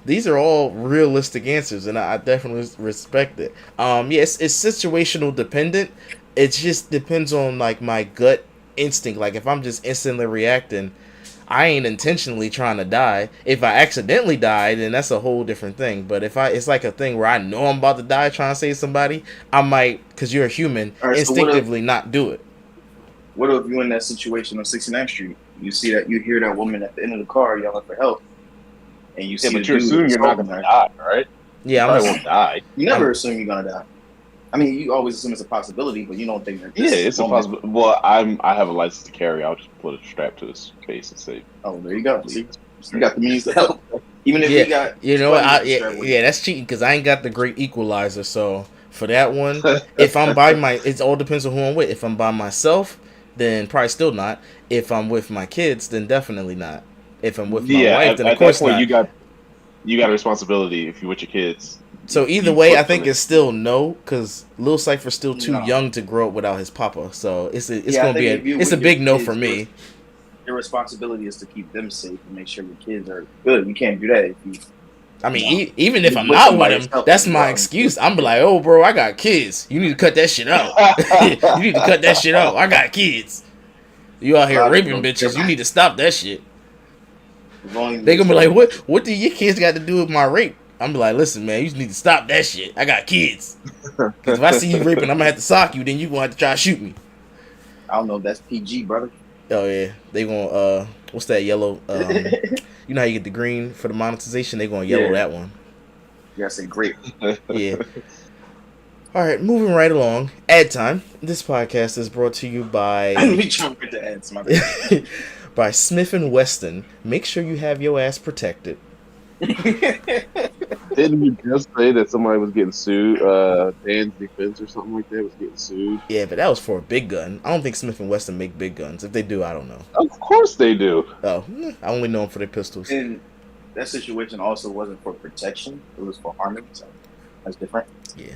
These are all realistic answers, and I definitely respect it. Yes, it's situational dependent. It just depends on like my gut instinct. Like if I'm just instantly reacting, I ain't intentionally trying to die. If I accidentally die, then that's a whole different thing. But if it's like a thing where I know I'm about to die trying to save somebody, I might, because you're a human, instinctively not do it. What if you're in that situation on 69th Street? You hear that woman at the end of the car yelling for help. And you see but you assume you're not going to die, right? Yeah, I won't die. You never assume you're going to die. I mean, you always assume it's a possibility, but you don't think that. It's a possibility. Well, I have a license to carry. I'll just put a strap to his face and say, "Oh, there you go. See, you got the means to help." Even if you got, that's cheating because I ain't got the great equalizer. So for that one, if I'm it all depends on who I'm with. If I'm by myself, then probably still not. If I'm with my kids, then definitely not. If I'm with my wife, then of course not. You got a responsibility if you're with your kids. So either way, I think it's still no, because Lil Cypher's still too young to grow up without his papa. So it's gonna be a big no for me. Your responsibility is to keep them safe and make sure your kids are good. You can't do that if you. I mean, even if I'm not with him, that's my excuse. I'm be like, oh, bro, I got kids. You need to cut that shit out. You need to cut that shit out. I got kids. You out A here lot of raping them don't care bitches. You need to stop that shit. about- They gonna be like, what do your kids got to do with my rape? I'm be like, listen, man, you just need to stop that shit. I got kids. Because if I see you raping, I'm gonna have to sock you. Then you gonna have to try to shoot me. I don't know. That's PG, brother. Oh yeah, they gonna what's that yellow? You know how you get the green for the monetization? They gonna yellow that one. You gotta say grape. Yeah. All right, moving right along. Ad time. This podcast is brought to you by Let me jump into ads, my bad. by Smith and Wesson. Make sure you have your ass protected. Didn't you just say that somebody was getting sued? Dan's Defense or something like that was getting sued. Yeah, but that was for a big gun. I don't think Smith and Wesson make big guns. If they do, I don't know. Of course they do. Oh, I only know them for their pistols. And that situation also wasn't for protection; it was for harming. So that's different. Yeah,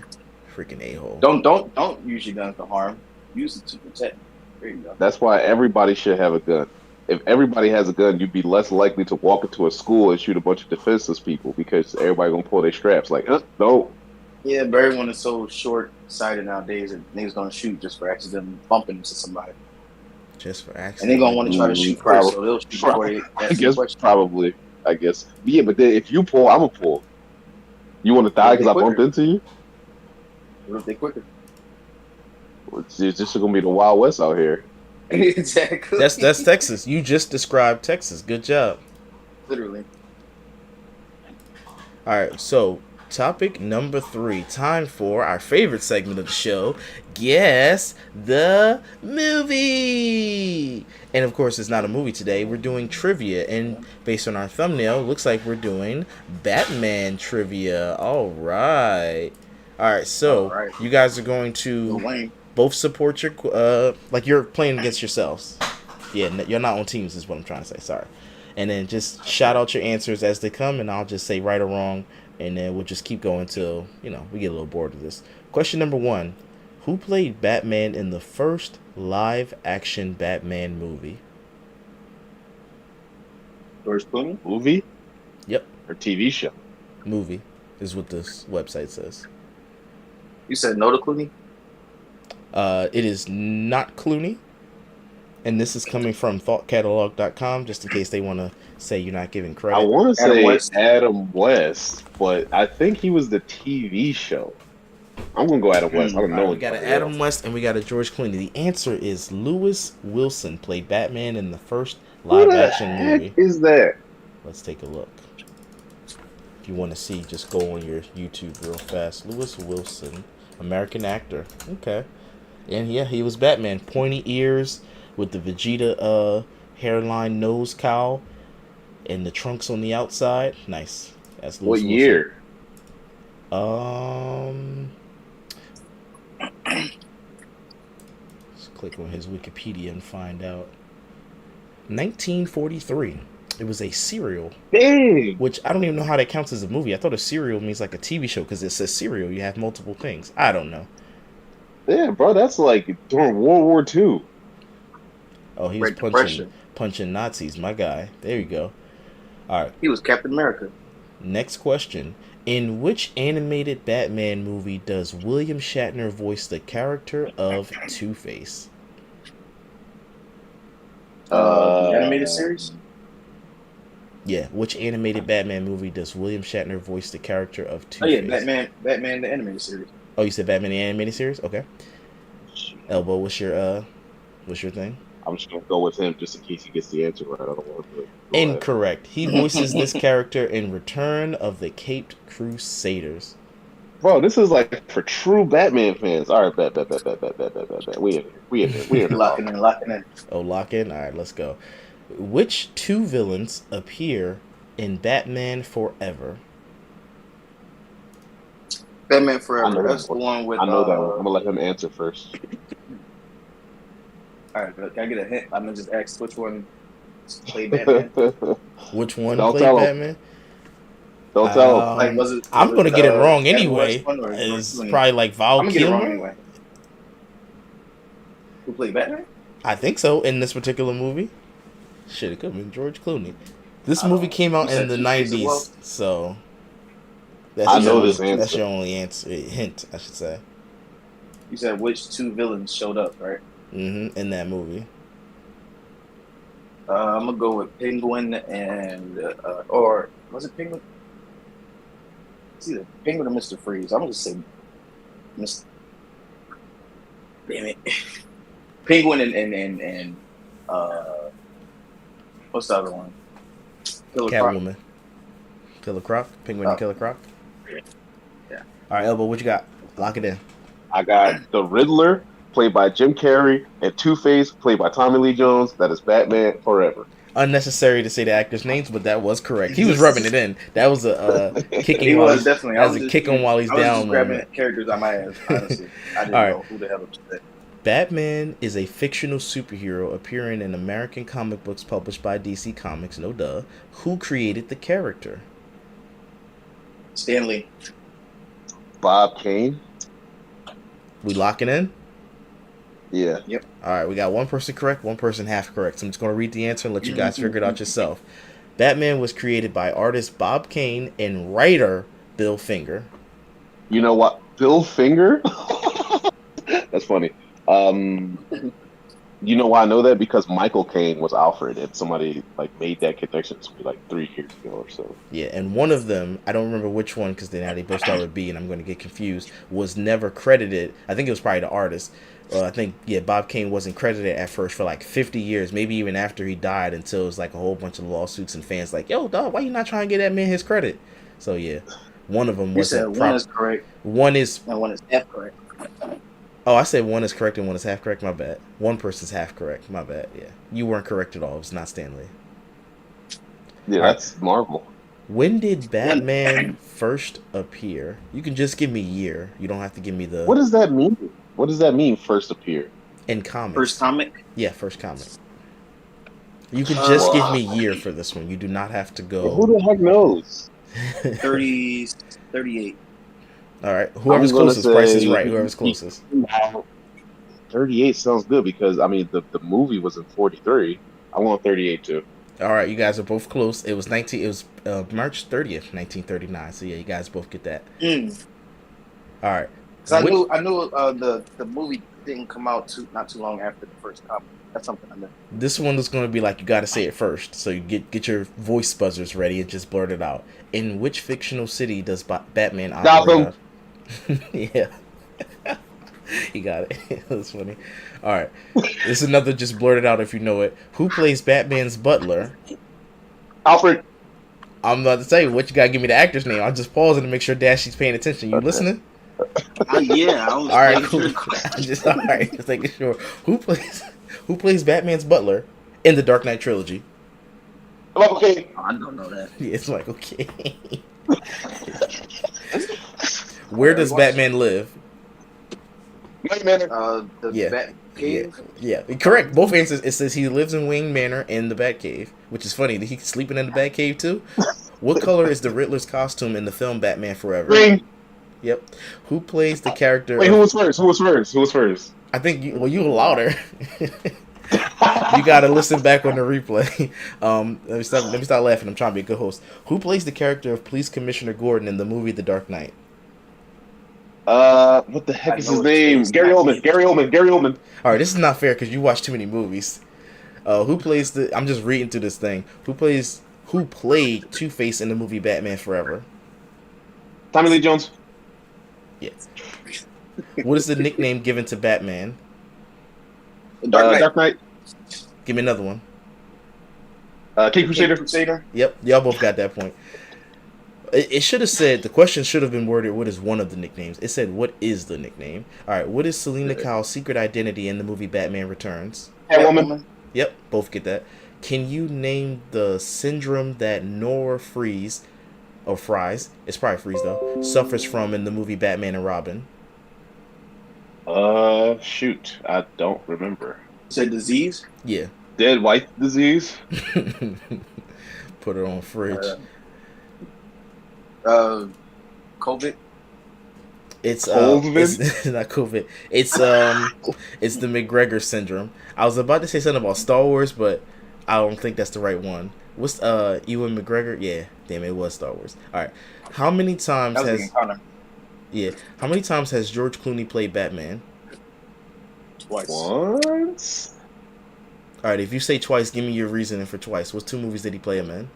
freaking a-hole. Don't use your gun for harm. Use it to protect. There you go. That's why everybody should have a gun. If everybody has a gun, you'd be less likely to walk into a school and shoot a bunch of defenseless people because everybody gonna pull their straps. Like, no. Yeah, but everyone is so short-sighted nowadays that niggas gonna shoot just for accidentally bumping into somebody, Just for and accident. they gonna want to try to shoot first, so they'll shoot before they I ask the guess question. probably. I guess. Yeah, but then if you pull, I'm gonna pull. You want to die because I bumped into you? What if they quicker? It's just gonna be the Wild West out here. Exactly. That's Texas. You just described Texas. Good job. Literally. All right, so topic number 3. Time for our favorite segment of the show. Guess the movie. And of course, it's not a movie today. We're doing trivia. And based on our thumbnail, it looks like we're doing Batman trivia. All right. All right, so All right. you guys are going to Wayne. both support your like you're playing against yourselves. Yeah, you're not on teams is what I'm trying to say. Sorry. And then just shout out your answers as they come, and I'll just say right or wrong, and then we'll just keep going till we get a little bored of this. Question number 1: Who played Batman in the first live-action Batman movie? George Clooney. Movie? Yep, Or TV show? movie is what this website says. You said no to Clooney. It is not Clooney. And this is coming from thoughtcatalog.com, just in case they want to say you're not giving credit. I want to Adam say West. Adam West, but I think he was the TV show. I'm gonna go Adam West. I don't know. We got an Adam West and we got a George Clooney. The answer is Lewis Wilson played Batman in the first live-action movie. Who is that? Let's take a look. If you want to see, just go on your YouTube real fast. Lewis Wilson, American actor. Okay. And yeah, he was Batman. Pointy ears with the Vegeta hairline nose cowl and the trunks on the outside. Nice. That's Lewis What Wilson. year? Let's click on his Wikipedia and find out. 1943. It was a serial, Dang. which I don't even know how that counts as a movie. I thought a serial means like a TV show because it says serial. You have multiple things. I don't know. Yeah, bro, that's like during World War II. Oh, he was Great Depression. punching Nazis. My guy. There you go. All right. He was Captain America. Next question. In which animated Batman movie does William Shatner voice the character of Two-Face? Animated series. Yeah, which animated Batman movie does William Shatner voice the character of Oh Two-Face? yeah, Batman the animated series. Oh, you said Batman the animated series? Okay. Elbow, what's your thing? I'm just gonna go with him just in case he gets the answer right. I don't want to. Incorrect. He voices this character in Return of the Caped Crusaders. Bro, this is like for true Batman fans. All right, bet. We in here. Locking in. Oh, lock in? All right, let's go. Which two villains appear in Batman Forever? Batman I Forever. know That's that the one with. I know that one. I'm gonna let him answer first. All right, but can I get a hint? I'm gonna just ask which one played Batman. Which one Don't played tell him. Batman? Don't tell him. Like, was it? I'm gonna get it wrong Adam anyway. West one or It's George Clooney? probably like Val I'm gonna get it wrong Kilmer. anyway. Who played Batman? I think so in this particular movie. Shit, it could have been George Clooney. This I movie don't know. came out You in said the Two-Face as 90s, well? so that's I know your- this answer. That's your only hint, I should say. You said which two villains showed up, right? In that movie. I'm gonna go with Penguin and or was it Penguin? It's either Penguin or Mr. Freeze. I'm gonna say Mr. Damn it, Penguin and what's the other one? Killer Croc. Catwoman. Killer Croc. Penguin and Killer Croc. Yeah. All right, Elbow, what you got? Lock it in. I got the Riddler, played by Jim Carrey, and Two-Face, played by Tommy Lee Jones. That is Batman Forever. Unnecessary to say the actors' names, but that was correct. He was rubbing it in. That was a kicking. He while was he's, definitely. That was a kicking while he's I was down. just grabbing moment. characters on my ass. Honestly, I didn't All right. know who the hell it was. Batman is a fictional superhero appearing in American comic books published by DC Comics. No duh. Who created the character? Stanley. Bob Kane. We locking in? Yeah. Yep. All right, we got one person correct, one person half correct. So I'm just going to read the answer and let you guys figure it out yourself. Batman was created by artist Bob Kane and writer Bill Finger. You know what? Bill Finger? That's funny. You know why I know that? Because Michael Caine was Alfred, and somebody like made that connection to me like 3 years ago or so. Yeah, and one of them, I don't remember which one because now they both start with B, and I'm going to get confused. Was never credited. I think it was probably the artist. I think Bob Kane wasn't credited at first for like 50 years, maybe even after he died, until it was like a whole bunch of lawsuits and fans like, yo, dog, why you not trying to get that man his credit? So yeah, one of them wasn't. One is correct. One is. And one is half correct. Oh, I said one is correct and one is half correct. My bad. One person's half correct. My bad. Yeah, you weren't correct at all. It was not Stanley. Yeah, that's Marvel. When did Batman first appear? You can just give me year. You don't have to give me the. What does that mean? What does that mean? First appear in comics. First comic. Yeah, first comic. You can just give me year for this one. You do not have to go. Who the heck knows? 38. All right, whoever's closest. Price is right. Whoever's closest. 38 sounds good because I mean the movie was in 43. I want 38 too. All right, you guys are both close. It was March 30th, 1939. So yeah, you guys both get that. All right. Because I knew the movie didn't come out not too long after the first comic. That's something I knew. This one is going to be like you got to say it first, so you get your voice buzzers ready and just blurt it out. In which fictional city does Batman operate out? Yeah. You got it. That's funny. All right. This is another just blurt it out if you know it. Who plays Batman's butler? Alfred. I'm about to tell you what you got to give me the actor's name. I'm just pausing to make sure Dashy's paying attention. You listening? Yeah. I was all right, cool. Just making sure. Who plays Batman's butler in the Dark Knight trilogy? Michael Caine. I don't know that. Yeah, it's Michael Caine. Where does Batman live? Wayne Manor. The Bat Cave. Yeah, correct. Both answers. It says he lives in Wayne Manor in the Batcave, which is funny. He's sleeping in the Batcave too. What color is the Riddler's costume in the film Batman Forever? Green. Yep. Who plays the character? Wait, who was first? I think you were louder. You gotta listen back on the replay. Let me stop laughing. I'm trying to be a good host. Who plays the character of Police Commissioner Gordon in the movie The Dark Knight? What the heck is his name? Gary Oldman. All right, this is not fair because you watch too many movies. Who plays the? I'm just reading through this thing. Who played Two-Face in the movie Batman Forever? Tommy Lee Jones. Yes. What is the nickname given to Batman? Dark Knight. Give me another one. King Crusader. Yep, y'all both got that point. It should have said, the question should have been worded, what is one of the nicknames? It said, what is the nickname? All right, what is Selena Kyle's secret identity in the movie Batman Returns? Catwoman. Yep, both get that. Can you name the syndrome that Nora Fries, it's probably Fries though, suffers from in the movie Batman and Robin? Shoot, I don't remember. Is it disease? Yeah. Dead white disease? Put it on fridge. COVID. It's not COVID. It's the McGregor syndrome. I was about to say something about Star Wars, but I don't think that's the right one. What's Ewan McGregor? Yeah, damn, it was Star Wars. All right, how many times has George Clooney played Batman? Twice. Once. All right, if you say twice, give me your reasoning for twice. What 2 movies did he play him in?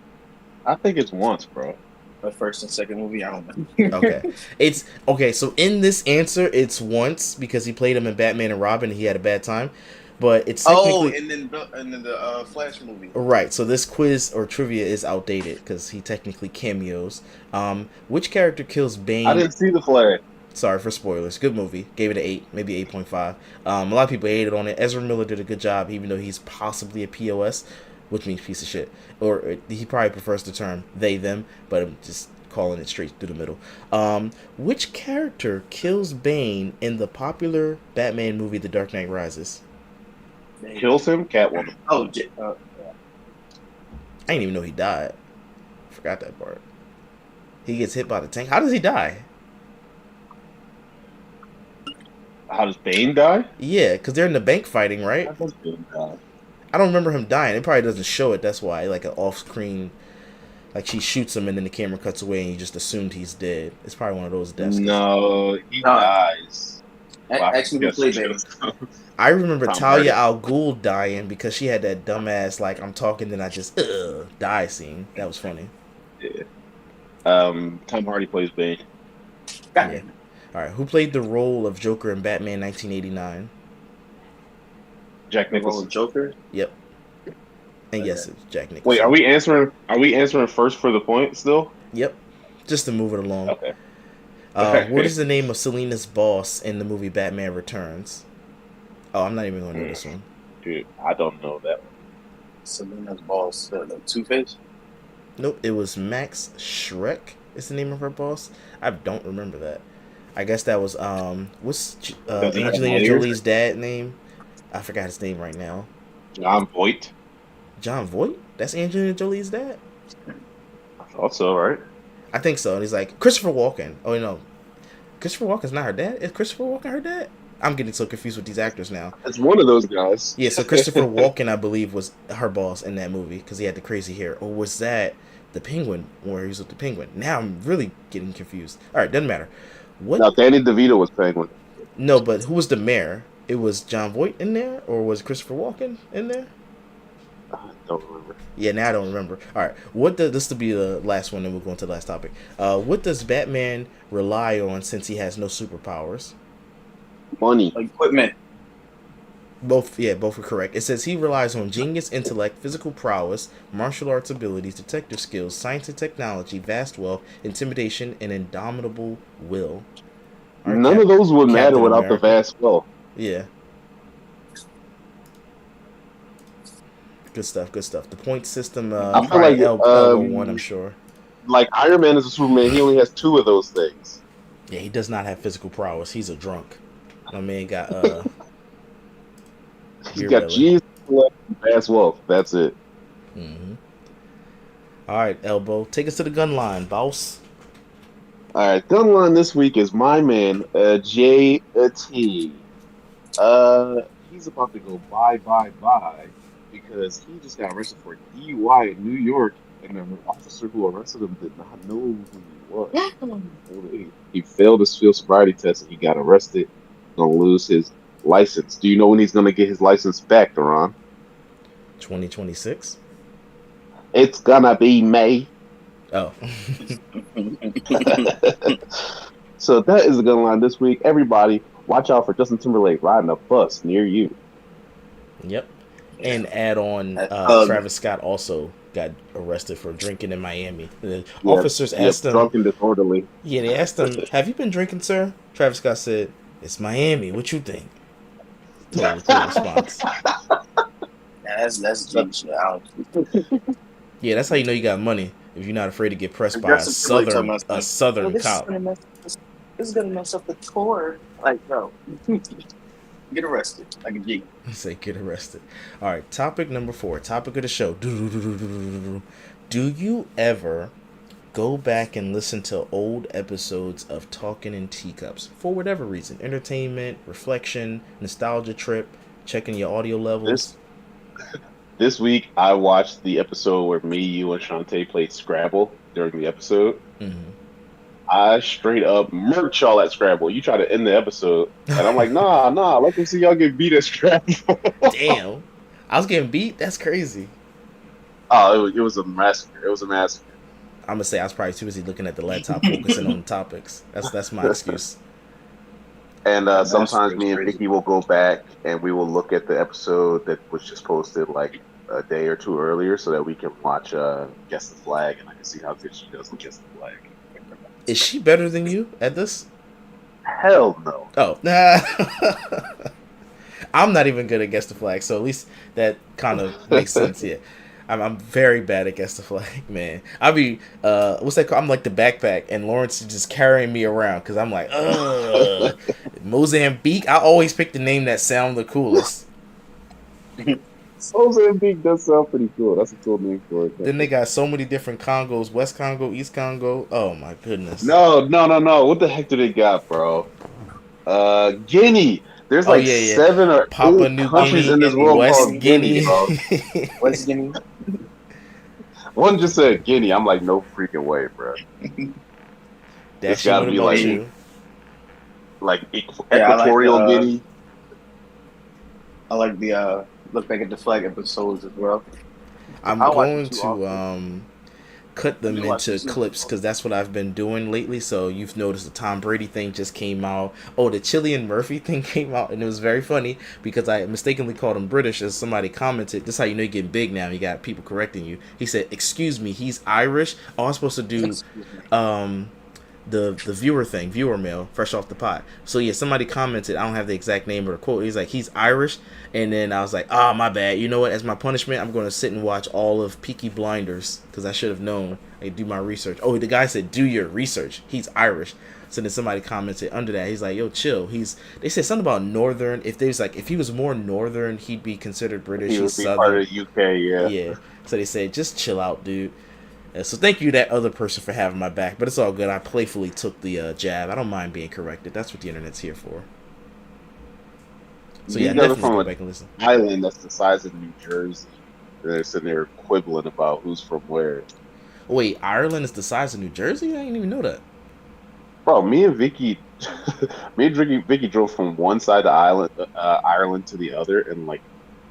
I think it's once, bro. The first and second movie, I don't know. Okay, it's okay. So in this answer, it's once because he played him in Batman and Robin, and he had a bad time. But it's technically and then the Flash movie. right. So this quiz or trivia is outdated because he technically cameos. Which character kills Bane? I didn't see the flag. Sorry for spoilers. Good movie. Gave it an 8, maybe 8.5. A lot of people hated on it. Ezra Miller did a good job, even though he's possibly a POS, which means piece of shit. Or he probably prefers the term they, them, but I'm just calling it straight through the middle. Which character kills Bane in the popular Batman movie The Dark Knight Rises? Kills him, Catwoman. Oh, I didn't even know he died. Forgot that part. He gets hit by the tank. How does he die? How does Bane die? Yeah, because they're in the bank fighting, right? How does Bane die? I don't remember him dying. It probably doesn't show it. That's why, like an off-screen, like she shoots him and then the camera cuts away and you just assumed he's dead. It's probably one of those deaths. No, he dies. Actually, who played Bane? I remember Tom Talia Hardy. al Ghul dying because she had that dumbass like I'm talking then I just die scene. That was funny. Yeah. Tom Hardy plays Bane. God. Yeah. All right, who played the role of Joker in Batman 1989? Jack Role Nicholson. of Joker. Yep. And yes, Okay. it's Jack Nicholson. Wait, are we answering first for the point still? Yep. Just to move it along. Okay. What is the name of Selina's boss in the movie Batman Returns? Oh, I'm not even going to know this one. Dude, I don't know that one. Selena's boss, the Two-Face. Nope, it was Max Schreck is the name of her boss. I don't remember that. I guess that was what's Does it have Angelina lawyers? Jolie's dad name? I forgot his name right now. John Voight. John Voight? That's Angelina Jolie's dad? I thought so, right? I think so. And he's like, Christopher Walken. Oh no. Christopher Walken's not her dad? Is Christopher Walken her dad? I'm getting so confused with these actors now. It's one of those guys. Yeah, so Christopher Walken, I believe, was her boss in that movie because he had the crazy hair. Or was that the Penguin where he was with the Penguin? Now I'm really getting confused. All right, doesn't matter. What? Now, Danny DeVito was Penguin. No, but who was the mayor? It was John Voight in there, or was Christopher Walken in there? I don't remember. Yeah, now I don't remember. All right, what does this to be the last one, and we'll go into the last topic. What does Batman rely on since he has no superpowers? Money. Equipment. Both are correct. It says he relies on genius, intellect, physical prowess, martial arts abilities, detective skills, science and technology, vast wealth, intimidation, and indomitable will. All right, None of those would matter Captain without the America. vast wealth. Yeah. Good stuff. The point system, I feel probably like, elbow one, I'm sure. Like Iron Man is a Superman, he only has 2 of those things. Yeah, he does not have physical prowess. He's a drunk. My man got He's beer got belly. genius, intellect, and vast wealth. That's it. Mm-hmm. All right, Elbow, take us to the gun line, boss. All right, gun line this week is my man, JT. He's about to go bye because he just got arrested for DUI in New York, and the officer who arrested him did not know who he was. He failed his field sobriety test and he got arrested. Gonna lose his license. Do you know when he's gonna get his license back, Duran? 2026. It's gonna be May. Oh. So that is the gun line this week. Everybody, watch out for Justin Timberlake riding a bus near you. Yep. And add on, Travis Scott also got arrested for drinking in Miami. The officers asked him. Drunk and disorderly. Yeah, they asked him, "Have you been drinking, sir?" Travis Scott said, "It's Miami. What you think?" Total response. That's genius. Yeah, that's how you know you got money. If you're not afraid to get pressed by a southern cop. This is gonna mess up the tour. Like, bro, get arrested like a G. Say get arrested. All right, topic number 4. Topic of the show. Do you ever go back and listen to old episodes of Talking in Teacups for whatever reason? Entertainment, reflection, nostalgia trip, checking your audio levels. This week, I watched the episode where me, you, and Shantae played Scrabble during the episode. Mm-hmm. I straight up murked y'all at Scrabble. You try to end the episode, and I'm like, nah, let them see y'all get beat at Scrabble. Damn. I was getting beat. That's crazy. Oh, it was a massacre. It was a massacre. I'm gonna say I was probably too busy looking at the laptop, focusing on the topics. That's my excuse. And That sometimes massacre me is and crazy. Vicky will go back and we will look at the episode that was just posted like a day or two earlier, so that we can watch Guess the Flag, and I can see how good she does with Guess the Flag. Is she better than you at this? Hell no. Oh, nah. I'm not even good at Guess the Flag, so at least that kind of makes sense. Yeah, I'm very bad at Guess the Flag, man. I'll be what's that called? I'm like the backpack, and Lawrence is just carrying me around because I'm like, Mozambique. I always pick the name that sound the coolest. Mozambique does sound pretty cool. That's a cool name for it. Then they got so many different Congos: West Congo, East Congo. Oh my goodness. No. What the heck do they got, bro? Guinea. There's Oh like yeah, yeah. 7 or Papua 8 New countries Guinea, in this world West called Guinea, Guinea. bro. West Guinea. One just said Guinea. I'm like, no freaking way, bro. It's Dashie, got what to be about like you? Yeah, Equatorial Guinea. I like the look back at the flag episodes as well. I'm I watch going it too to often. cut them I watch into it too. clips because that's what I've been doing lately. So you've noticed the Tom Brady thing just came out. Oh, the Cillian Murphy thing came out, and it was very funny because I mistakenly called him British as somebody commented. This is how you know you're getting big now. You got people correcting you. He said, "Excuse me, he's Irish." Oh, I was supposed to do Excuse me. the viewer mail fresh off the pot. So yeah, somebody commented, I don't have the exact name or the quote, he's like, he's Irish. And then I was like, my bad, you know what, as my punishment I'm going to sit and watch all of Peaky Blinders because I should have known. I do my research. Oh, the guy said do your research, he's Irish. So then somebody commented under that, he's like, yo, chill, they said something about northern. If he was more northern he'd be considered British. He would He's be southern. part of the UK, yeah. Yeah, so they said just chill out, dude. So thank you, that other person, for having my back. But it's all good. I playfully took the jab. I don't mind being corrected. That's what the internet's here for. So yeah, These guys are definitely from go an back and listen. island that's the size of New Jersey. They're sitting there quibbling about who's from where. Wait, Ireland is the size of New Jersey? I didn't even know that. Bro, me and Vicky drove from one side of Ireland to the other in like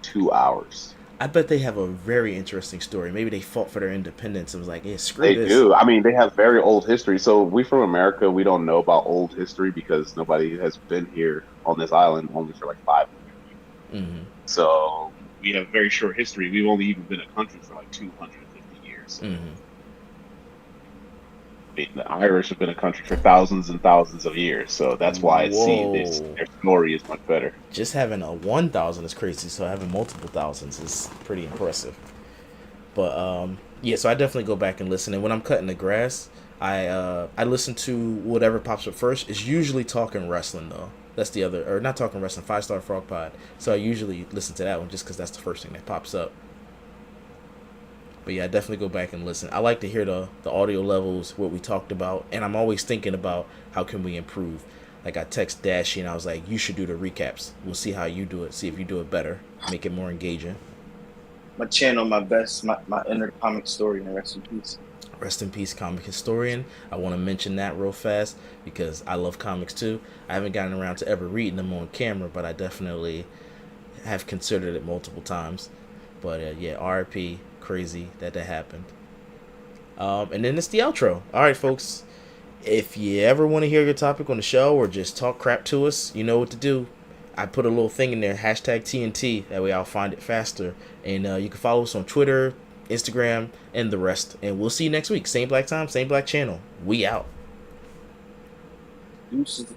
2 hours. I bet they have a very interesting story. Maybe they fought for their independence and was like, yeah, screw They this. do. I mean, they have very old history. So we from America, we don't know about old history because nobody has been here on this island only for like 500 years. Mm-hmm. So we have very short history. We've only even been a country for like 250 years. Mm-hmm. I mean, the Irish have been a country for thousands and thousands of years, so that's why their story is much better. Just having a 1,000 is crazy, so having multiple thousands is pretty impressive. But yeah, so I definitely go back and listen. And when I'm cutting the grass, I listen to whatever pops up first. It's usually Talking Wrestling though. That's the other, or not Talking Wrestling, 5-Star Frog Pod. So I usually listen to that one just because that's the first thing that pops up. But yeah, I definitely go back and listen. I like to hear the audio levels, what we talked about, and I'm always thinking about how can we improve. Like I text Dashy and I was like, you should do the recaps. We'll see how you do it. See if you do it better. Make it more engaging. My channel, my best, my inner comic story, and rest in peace. Rest in peace, comic historian. I want to mention that real fast because I love comics too. I haven't gotten around to ever reading them on camera, but I definitely have considered it multiple times. But yeah, RIP. Crazy that happened. And then it's the outro. All right, folks. If you ever want to hear your topic on the show or just talk crap to us, you know what to do. I put a little thing in there, hashtag TNT. That way I'll find it faster. And you can follow us on Twitter, Instagram, and the rest. And we'll see you next week. Same black time, same black channel. We out. Deuces.